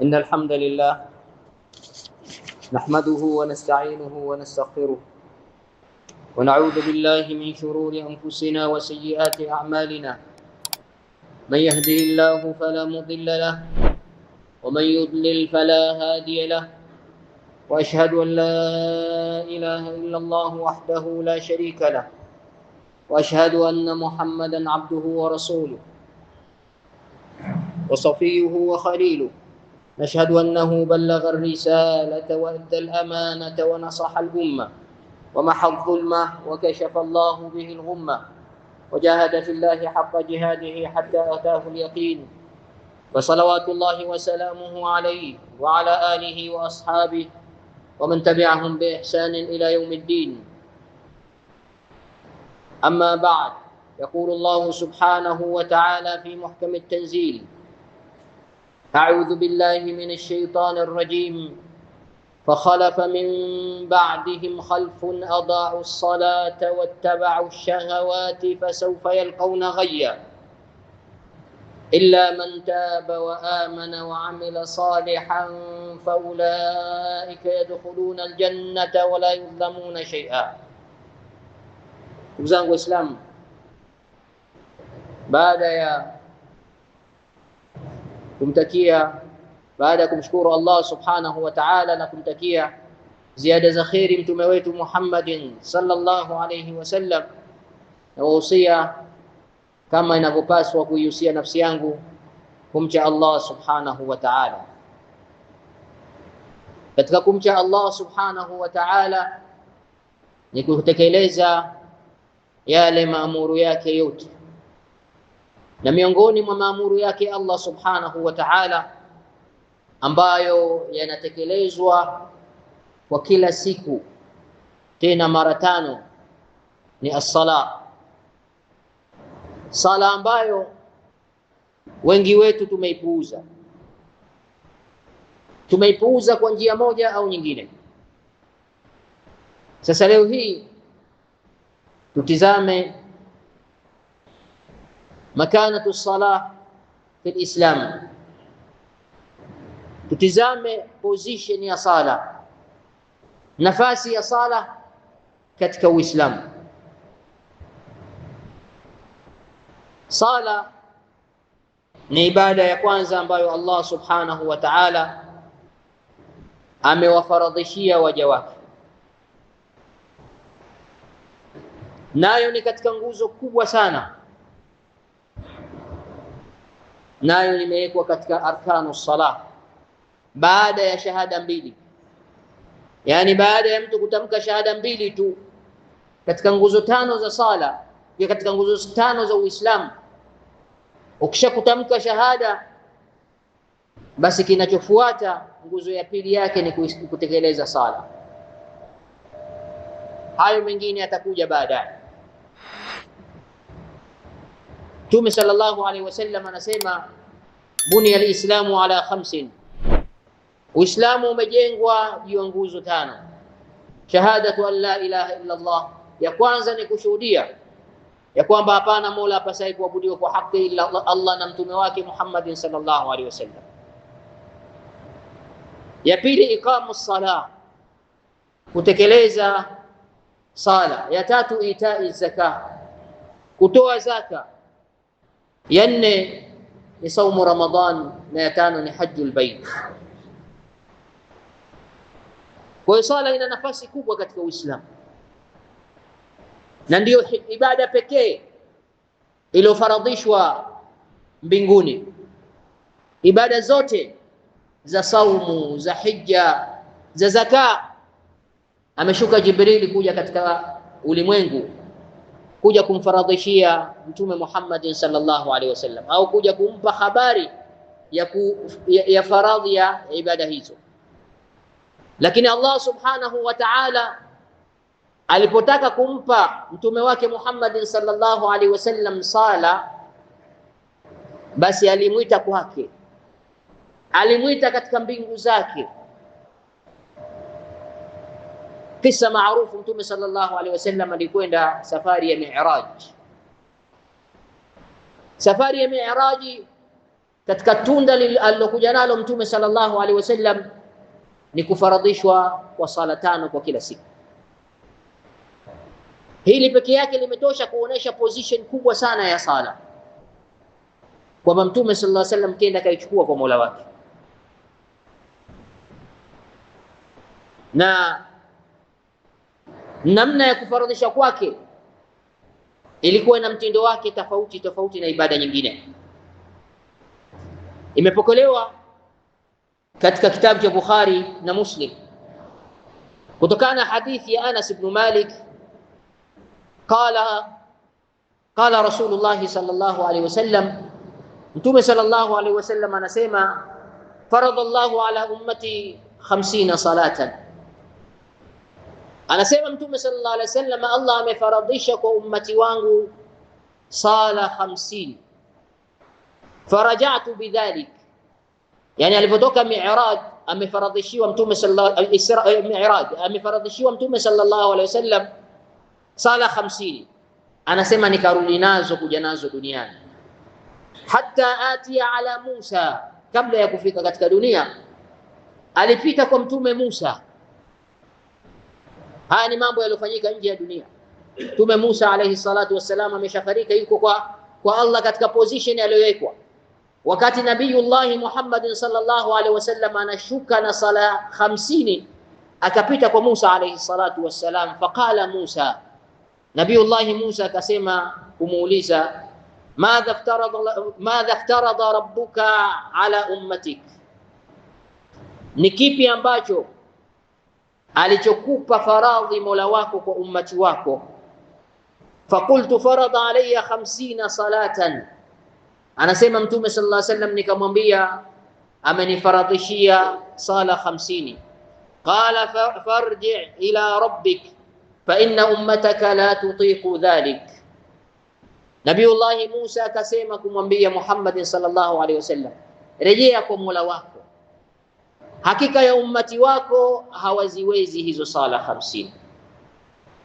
إن الحمد لله نحمده ونستعينه ونستغفره ونعوذ بالله من شرور أنفسنا وسيئات أعمالنا. من يهده الله فلا مضل له ومن يضلل فلا هادي له، وأشهد أن لا إله إلا الله وحده لا شريك له، وأشهد أن محمدا عبده ورسوله وصفيه وخليله. نشهد أنه بلغ الرسالة وأدى الأمانة ونصح الأمة ومحى الظلمة وكشف الله به الغمة، وجاهد في الله حق جهاده حتى أتاه اليقين. وصلوات الله وسلامه عليه وعلى آله وأصحابه ومن تبعهم بإحسان إلى يوم الدين. أما بعد، يقول الله سبحانه وتعالى في محكم التنزيل: أعوذ بالله من الشيطان الرجيم. فخلف من بعدهم خلف أضاعوا الصلاة واتبعوا الشهوات فسوف يلقون غيا إلا من تاب وآمن وعمل صالحا فأولئك يدخلون الجنة ولا يظلمون شيئا. Ndugu zangu Waislamu, baada ya kumshukuru Allah subhanahu wa ta'ala na kumtakia ziada za kheri mtume wetu Muhammadin sallallahu alayhi wasallam, na wahusia kama inavyopaswa kuihusia nafsi yangu kumcha Allah subhanahu wa ta'ala. Katika kumcha Allah subhanahu wa ta'ala ni kutekeleza yale maamuru yake yote, na miongoni mwa maamuru yake Allah subhanahu wa ta'ala ambayo yanatekelezwa kwa kila siku tena mara 5 ni as-sala. Sala ambayo wengi wetu tumeipuuza kwa njia moja au nyingine. Sasa leo hii tutizame makanatu as-salah fi al-Islam, tutizame position ya sala, nafasi ya sala katika Uislamu. Sala ni ibada ya kwanza ambayo Allah subhanahu wa ta'ala amewafaradhishia waja wake, nayo ni katika nguzo kubwa sana, nayo imewekwa katika arkanu salah baada ya shahada mbili. Yani baada ya mtu kutamka shahada mbili tu katika nguzo 5 za sala, ya katika nguzo 5 za Uislamu, ukishakutamka shahada, basi kinachofuata nguzo ya pili yake ni kutekeleza sala. Hayo mengine yatakuja baadaye. Mtume sallallahu alaihi wasallam anasema bunia al-islamu ala 5, Uislamu umejengwa juu ya nguzo 5. Shahadatu an la ilaha illa Allah, ya kwanza ni kushuhudia ya kwamba hapana mola apasaye kuabudiwa kwa haki illa Allah na mtume wake Muhammadin sallallahu alaihi wasallam. Ya pili iqamu salah, kutekeleza sala. Ya tatu itai zakah, kutoa zaka. Ya 4 ni saumu Ramadhan, na ya 5 ni hajjul bait. Kwa hiyo sala ina nafasi kubwa katika Uislamu, na ndiyo ibada pekee iliyofaradhishwa mbinguni. Ibada zote za saumu, za hija, za zaka, ameshuka Jibrili kuja katika ulimwengu kuja kumfaradhishia Mtume Muhammad sallallahu alaihi wasallam, au kuja kumpa habari ya faradhi ya ibada hizo. Lakini Allah subhanahu wa ta'ala alipotaka kumpa mtume wake Muhammad sallallahu alaihi wasallam sala, basi alimuita kwake, alimuita katika mbingu zake. Kisa maarufu, mtume sallallahu alaihi wasallam alikwenda safari ya Mi'raj. Safari ya Mi'raj katika tunda alilokuja nalo Mtume sallallahu alaihi wasallam ni kufaradhishwa kwa sala 5 kwa kila siku. Hili pekee yake limetosha kuonesha position kubwa sana ya sala, kwamba Mtume sallallahu alaihi wasallam kenda kaichukua kwa Mola wake, na namna ya kufaradhisha kwake ilikuwa na mtindo wake tofauti na ibada nyingine. Imepokelewa katika kitabu cha Bukhari na Muslim kutokana na hadithi ya Anas ibn Malik, qala Rasulullah sallallahu alaihi wasallam, Mtume sallallahu alaihi wasallam anasema, faradallahu ala ummati 50 salatan. Anasema Mtume sallallahu alaihi wasallam, Allah amefaradhisha kwa ummati wangu sala 50. Faraja'tu bidhalik, yani alipotoka Mi'raj amefaradhishiwa Mtume sallallahu alaihi wasallam sala 50. Anasema nikarudi nazo kuja nazo duniani, hatta atia ala Musa, kabla ya kufika katika dunia alipita kwa Mtume Musa. Haya ni mambo yaliyofanyika nje ya dunia. Mtume Musa alayhi salatu wassalam ameshafarika, yuko kwa Allah katika position aliyowekwa. Wakati Nabiyullah Muhammad sallallahu alaihi wasallam anashuka na sala 50, akapita kwa Musa alayhi salatu wassalam. Faqala Musa, Nabiyullah Musa akasema kumuuliza, madha iftarada rabbuka ala ummatik, ni kipi ambacho alichokupa faradhi Mola wako kwa ummati wako? Faqultu farada alayya 50 salatan. Anasema Mtume sallallahu alaihi wasallam, nikamwambia amenifaradhishia sala 50. Qala farji' ila rabbik fa inna ummataka la tutiqu dhalik. Nabiyullah Musa akasema kumwambia Muhammad sallallahu alaihi wasallam, rejea kwa Mola wako, hakika ya ummati wako hawaziwezi hizo sala 50.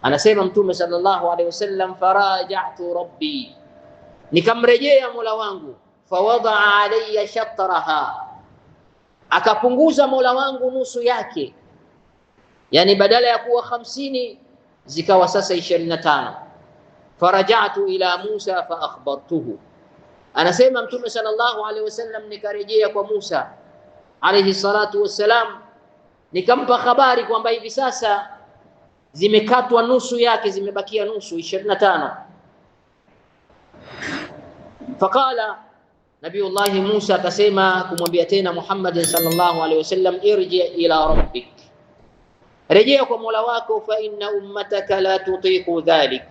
Anasema Mtume sallallahu alaihi wasallam, faraja'tu rabbi, nikamrejea Mola wangu, fawadaa alayya shatraha, akapunguza Mola wangu nusu yake, yani badala ya kuwa 50 zikawa sasa 25. Faraja'tu ila Musa fa akhbartuhu, anasema Mtume sallallahu alaihi wasallam, nikarejea kwa Musa alayhi salatu wassalam, nikampa habari kwamba hivi sasa zimekatwa nusu yake, zimebakia nusu 25. Faqala Nabiyullah Musa akasema kumwambia tena Muhammad sallallahu alaihi wasallam, irji ila rabbik, rejea kwa Mola wako, fa inna ummataka la tutiqu dhalik,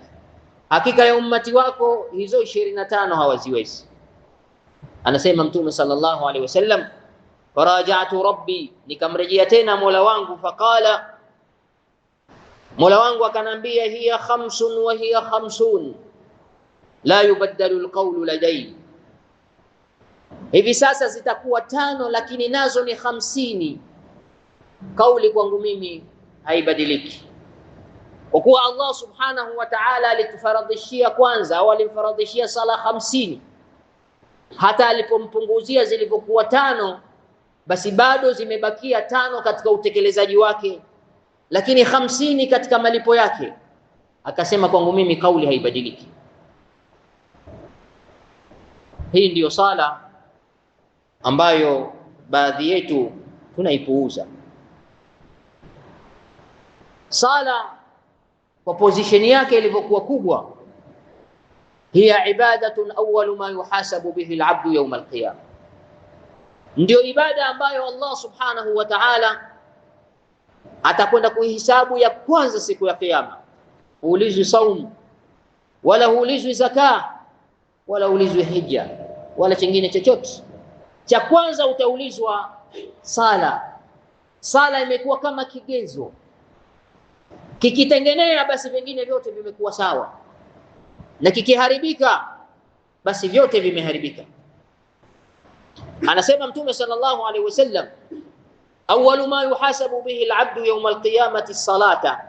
hakika ya ummati wako hizo 25 hawaziwezi. Anasema Mtume sallallahu alaihi wasallam, faraja'tu rabbi, nikamrejea tena Mola wangu. Faqala, Mola wangu akanambia, hiya 5 wa hiya 50 la yubaddalu alqawlu ladai, hivi sasa zitakuwa 5 lakini nazo ni 50, kauli kwangu mimi haibadiliki. Kwa kuwa Allah subhanahu wa ta'ala alitufaradhishia kwanza, au alimfaradhishia sala 50, hata alipompunguzia zilipokuwa 5, basi bado zimebakia 5 katika utekelezaji wake, lakini 50 katika malipo yake. Akasema kwangu mimi kauli haibadiliki. Hii ndiyo sala ambayo baadhi yetu tunaipuuza. Sala kwa position yake ilivyokuwa kubwa, hiya ibadatun awwalu ma yuhasabu bihi al-'abdu yawm al-qiyamah, ndio ibada ambayo Allah subhanahu wa ta'ala atakwenda kuihisabu ya kwanza siku ya kiyama. Huulizwi saum, wala huulizwi zaka, wala huulizwi hija, wala chingine chochote. Cha kwanza utaulizwa sala. Sala imekuwa kama kigezo, kikitengenea basi vingine vyote vimekuwa sawa, na kikiharibika basi vyote vimeharibika. Anasema Mtume sallallahu alaihi wasallam, awwalu ma yuhasabu bihi al-'abdu yawm al-qiyamati as-salata.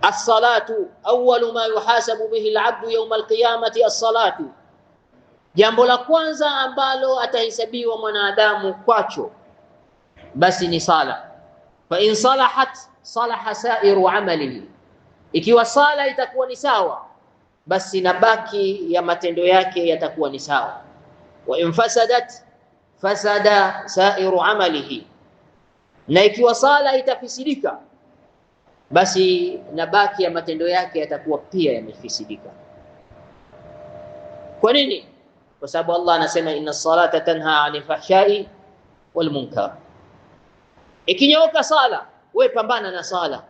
As-salatu awwalu ma yuhasabu bihi al-'abdu yawm al-qiyamati as-salatu. Jambo la kwanza ambalo atahesabiwa mwanadamu kwacho basi ni sala. Fa in salahat salaha sairu amalihi, ikiwa sala itakuwa ni sawa basi na baki ya matendo yake yatakuwa ni sawa. Wa in fasadat fasada sairu amalihi, na ikiwa sala itafisidika basi na baki ya matendo yake yatakuwa pia yamefisidika. Kwa nini? Kwa sababu Allah anasema inna salata tanha 'anil fahsha'i wal munkar. Ikinyoka sala, wewe pambana na sala.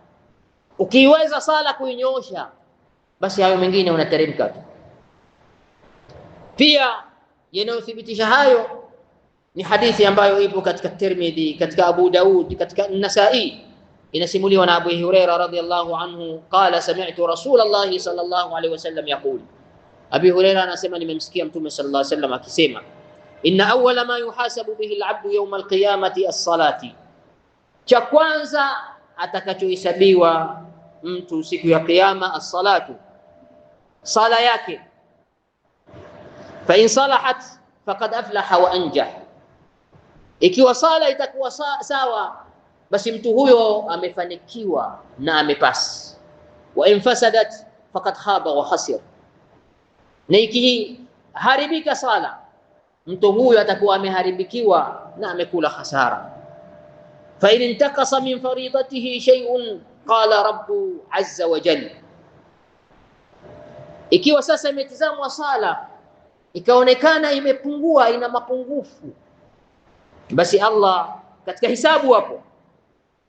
Ukiweza sala kuinyosha, basi hayo mengine unateremka tu. Pia yanayothibitisha hayo ni hadithi ambayo ipo katika Tirmidhi, katika Abu Daud, katika An-Nasa'i. Inasimuliwa na Abu Huraira radhiyallahu anhu, qala sami'tu Rasulullah sallallahu alayhi wasallam yaqul. Abi Huraira anasema nimemsikia Mtume sallallahu alayhi wasallam akisema, inna awwala ma yuhasabu bihi al-'abdu yawm al-qiyamati as-salati, cha kwanza atakachohesabiwa mtu siku ya kiyama as-salatu, sala yake. Fa in salahat faqad aflaha wa anjah, ikiwa sala itakuwa sawa basi mtu huyo amefanikiwa na amepasi. Wa in fasadat faqad khaba wa khasir, na ikiharibika sala mtu huyo atakuwa ameharibikiwa na amekula hasara. Fa in intaqasa min faridatihi shay'un qala rabbu azza wa jalla, ikiwa sasa imetizamwa sala ikaonekana imepungua, ina mapungufu, basi Allah katika hisabu hapo,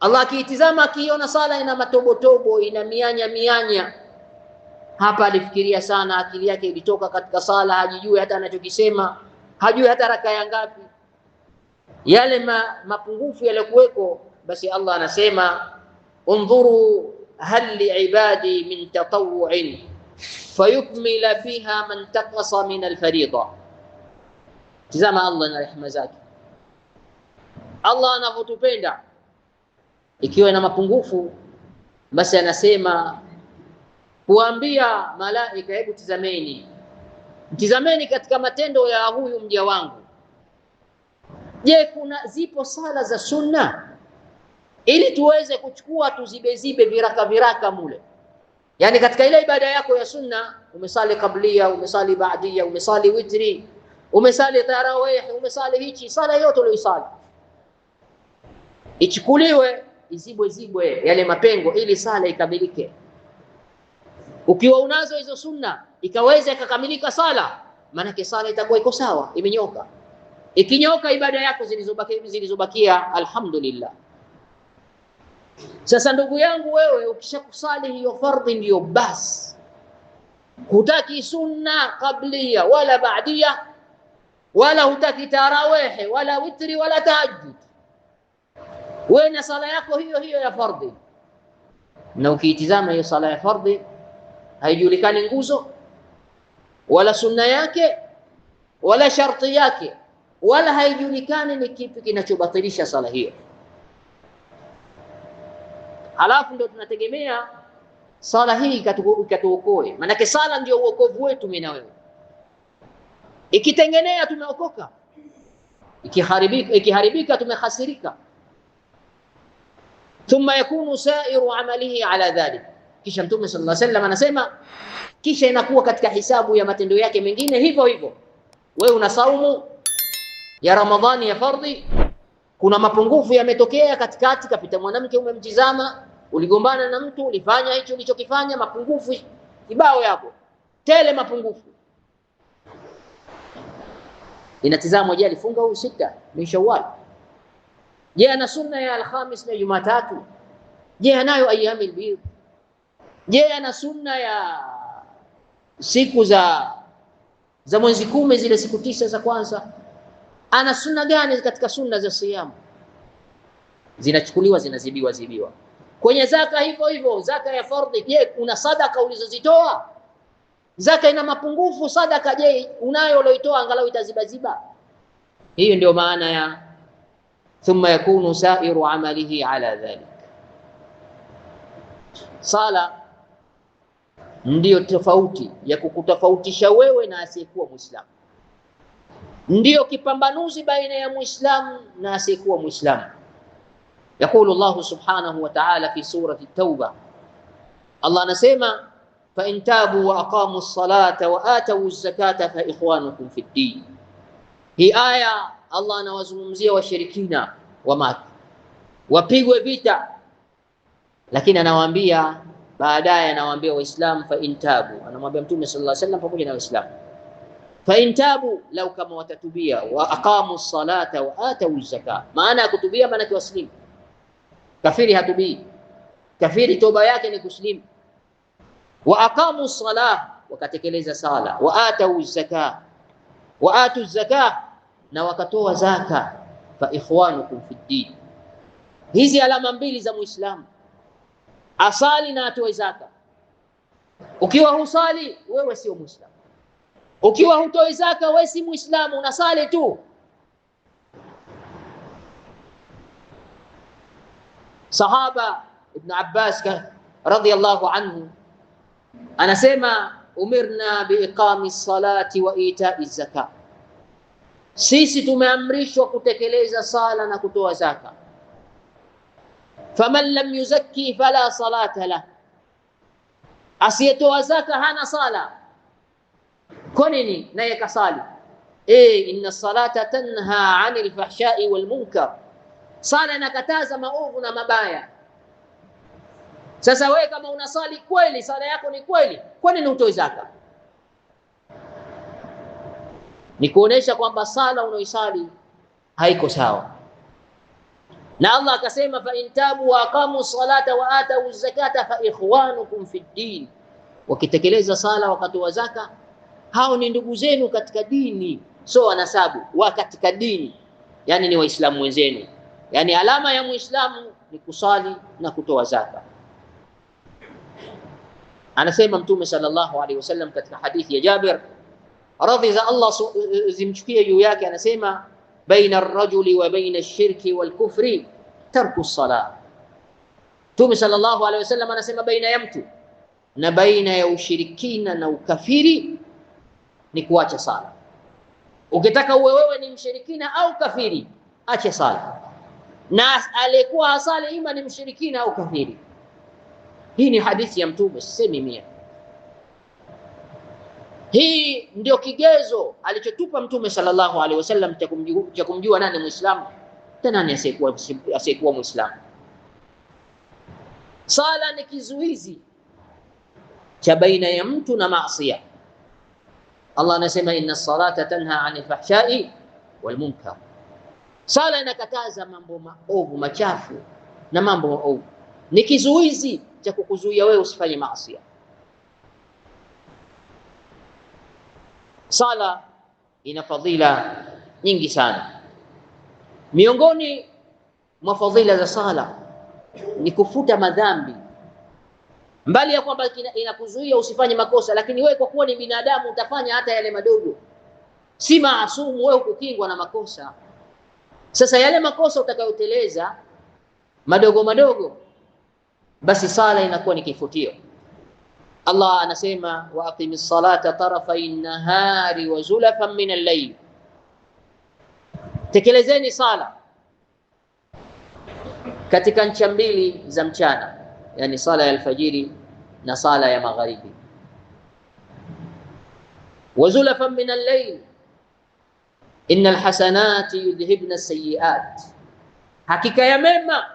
Allah akiitizama akiona sala ina matobotobo, ina mianya, hapa alifikiria sana, akili yake ilitoka katika sala, hajijui hata anachokisema, hajui hata raka ya ngapi, yale mapungufu yaliokuweko, basi Allah anasema undhuru hal liibadi min tatawwu'in fayukmila biha man taqasa min alfarida. Tazama Allah na rehema zake, Allah anavyotupenda. Ikiwa ina mapungufu basi anasema kuambia malaika, hebu tizameni katika matendo ya huyu mja wangu. Je, zipo sala za sunna ili tuweze kuchukua tuzibe viraka mule? Yani katika ile ibada yako ya sunna, umesali kablia, umesali baadia, umesali witri, umesali tarawih, umesali hichi, sala yote uliyosali ichukuliwe, izibwe yale mapengo ili sala ikamilike. Ukiwa unazo hizo sunna ikaweza ikakamilika sala, maana sala itakuwa iko sawa, imenyoka. Ikinyoka ibada yako zilizobakia alhamdulillah. Sasa ndugu yangu, wewe ukishakusali hiyo fardhi ndio basi, hutaki sunna qablia wala baadia, wala hutaki tarawih wala witri wala tahajjud, wewe na sala yako hiyo ya fardhi. Na ukiitizama hiyo sala ya fardhi haijulikani nguzo wala sunna yake wala sharti yake, wala haijulikani ni kipi kinachobatilisha sala hiyo. Halafu ndio tunategemea sala hii ikatuokoe, maana sala ndio uokovu wetu mimi na wewe. Ikitengenea tumeokoka, ikiharibika tumehasirika. Thumma yakunu sairu amalihi ala dhalik, kisha Mtume sallallahu alaihi wasallam anasema kisha inakuwa katika hisabu ya matendo yake mengine hivyo hivyo. Wewe una saumu ya Ramadhani ya fardhi, kuna mapungufu yametokea katikati, kapita mwanamke umemtizama, uligombana na mtu, ulifanya hicho ulichokifanya, mapungufu kibao yako tele mapungufu. Inatizamwa, je, alifunga huu 6 min Shawwal? Je, ana sunna ya Alhamis na Jumatatu? Je, anayo ayyamil bidh? Je, ana sunna ya siku za mwezi 10, zile siku 9 za kwanza? Ana sunna gani katika sunna za siyam? Zinachukuliwa, zinazibiwa. Kwenye zaka hivyo, zaka ya fardhi, je, una sadaka ulizozitoa? Zaka ina mapungufu, sadaka je, unayo ulioitoa angalau itazibaziba? Hiyo ndio maana ya thumma yakunu sairu amalihi ala dhalik. Sala ndio tofauti ya kukutofautisha wewe na asiyekuwa Muislamu. ndio kipambanuzi baina ya muislamu na asiyekuwa muislamu. Yaqulu Allah subhanahu wa ta'ala fi surati at-Tauba, Allah anasema fa in tabu wa aqamu as-salata wa atu az-zakata fa ikhwanukum fi ad-din. Hii aya Allah anawazungumzia washirikina wa Maka wapigwe vita, lakini anawaambia baadaye, anawaambia waislamu fa in tabu, anamwambia Mtume sallallahu alaihi wasallam pamoja na waislamu, fa in tabu, lau kama watatubia, wa aqamu as-salata wa atu az-zakata. Maana ya kutubia maana ni waslimu. Kafiri hatubii, kafiri toba yake ni kuslimu. Wa aqamu as-salah, wakatekeleza sala, wa atu az-zakata, wa atu az-zakata, na wakatoa zaka, fa ikhwanukum fi ddin. Hizi alama mbili za muislamu, asali na atoe zaka. Ukiwa husali wewe sio muislamu, ukiwa hutoi zaka wewe si muislamu, unasali tu. Sahaba Ibn Abbas radhiyallahu anhu anasema umirna biiqami salati wa ita'i zaka, sisi tumeamrishwa kutekeleza sala na kutoa zaka. Faman lam yuzakki fala salata lah, asiyetoa zaka hana sala. Kwa nini? Naye kasali. Inna salata tanha 'anil fahsha'i wal munkar, sala inakataza maovu na mabaya. Sasa wewe kama unasali kweli, sala yako ni kweli, kwa nini utoe zaka? Ni kuonesha kwamba sala unaoisali haiko sawa. Na Allah akasema fa in tabu wa aqamu salata wa atu zakata fa ikhwanukum fi ddin, wakitekeleza sala wakatoa zaka, hao ni ndugu zenu katika dini, so wanasabu wa katika dini, yani ni waislamu wenzenu. Yani alama ya muislamu ni kusali na kutoa zaka. Anasema Mtume sallallahu alaihi wasallam katika hadithi ya Jabir radhi za Allah zimchukie juu yake, anasema baina ar-rajuli wa baina ash-shirki wal kufri tarku as-salah. Mtume sallallahu alaihi wasallam anasema baina ya mtu na baina ya ushirikina na ukafiri ni kuacha sala. Ukitaka uwe wewe ni mshirikina au kafiri, acha sala. Na aliyekuwa asali ima ni mshirikina au kafiri. Hii ni hadithi ya Mtume, sisemi mia. Hii ndio kigezo alichotupa Mtume sallallahu alaihi wasallam cha kumjua nani Muislamu na nani asiyekuwa Muislamu. Sala ni kizuizi cha baina ya mtu na maasiya. Allah anasema inna salata tanha 'anil fahsha'i wal munkar. Sala inakataza mambo maovu machafu na mambo maovu, ni kizuizi cha kukuzuia wewe usifanye maasi. Sala ina fadhila nyingi sana. Miongoni mwa fadhila za sala ni kufuta madhambi. Mbali ya kwamba inakuzuia usifanye makosa, lakini wewe kwa kuwa ni binadamu utafanya hata yale madogo. Si maasumu wewe kukingwa na makosa. Sasa yale makosa utakayoteleza madogo madogo, basi sala inakuwa ni kifutio. Allah anasema wa aqimis salata tarafay an-nahari wa zulafan min al-layl, tekelezeni sala katika ncha mbili za mchana, yani sala ya alfajiri na sala ya magharibi. Wa zulafan min al-layl innal hasanati yudhhibna as-sayyi'at, hakika ya mema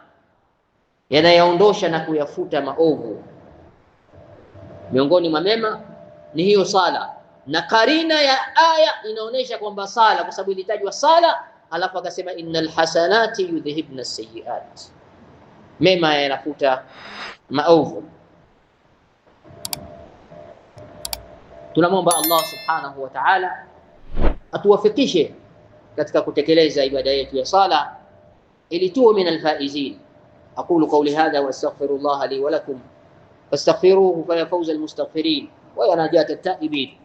yanayaondosha na kuyafuta maovu. Miongoni mwa mema ni hiyo sala, na karina ya aya inaonesha kwamba sala, kwa sababu ilitajwa sala alafu akasema innal hasanati yudhhibna as-sayyi'at, mema yanafuta maovu. Tunamwomba Allah subhanahu wa ta'ala atuwafikishe katika kutekeleza ibada yetu ya sala ili tuwe min alfaizin. Aqulu qawli hadha wa astaghfirullah li wa lakum fastaghfiruhu fa ya fawza almustaghfirin wa ya najat at-taibin.